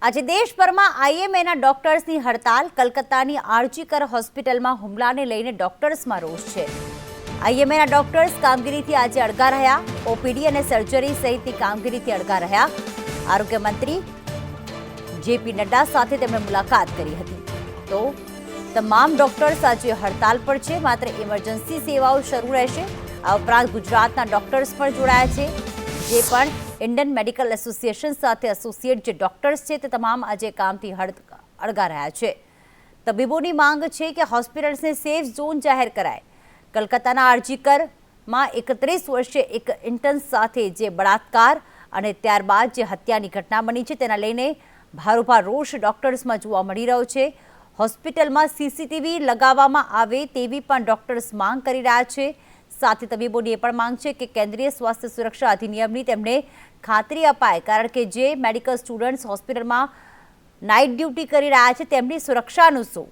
આજે દેશભરમાં આઈએમએના ડોક્ટર્સની હડતાલ. કલકત્તાની આરજીકર હોસ્પિટલમાં હુમલાને લઈને ડોક્ટર્સમાં રોષ છે. આઈએમએના ડોક્ટર્સ કામગીરીથી આજે અડગા રહ્યા. ઓપીડી અને સર્જરી સહિતની કામગીરીથી અડગા રહ્યા. આરોગ્ય મંત્રી જેપી નડ્ડા સાથે તેમણે મુલાકાત કરી હતી. તો તમામ ડોક્ટર્સ આજે હડતાલ પર છે. માત્ર ઇમરજન્સી સેવાઓ શરૂ રહેશે. આ ઉપરાંત ગુજરાતના ડોક્ટર્સ પણ જોડાયા છે, જે પણ ઇન્ડિયન મેડિકલ એસોસિએશન સાથે એસોસિએટ જે ડોક્ટર્સ છે તે તમામ આજે કામથી અડગા રહ્યા છે. તબીબોની માંગ છે કે હોસ્પિટલ્સને સેફ ઝોન જાહેર કરાય. કલકત્તાના આરજીકરમાં 31 વર્ષીય એક ઇન્ટર્ન સાથે જે બળાત્કાર અને ત્યારબાદ જે હત્યાની ઘટના બની છે તેના લઈને ભારોભાર રોષ ડોક્ટર્સમાં જોવા મળી રહ્યો છે. હોસ્પિટલમાં સીસીટીવી લગાવવામાં આવે તેવી પણ ડોક્ટર્સ માંગ કરી રહ્યા છે. સાથે તબીબોની એ પણ માંગ છે કે કેન્દ્રીય સ્વાસ્થ્ય સુરક્ષા અધિનિયમની તેમને ખાતરી અપાય, કારણ કે જે મેડિકલ સ્ટુડન્ટ્સ હોસ્પિટલમાં નાઇટ ડ્યુટી કરી રહ્યા છે તેમની સુરક્ષાનું શું?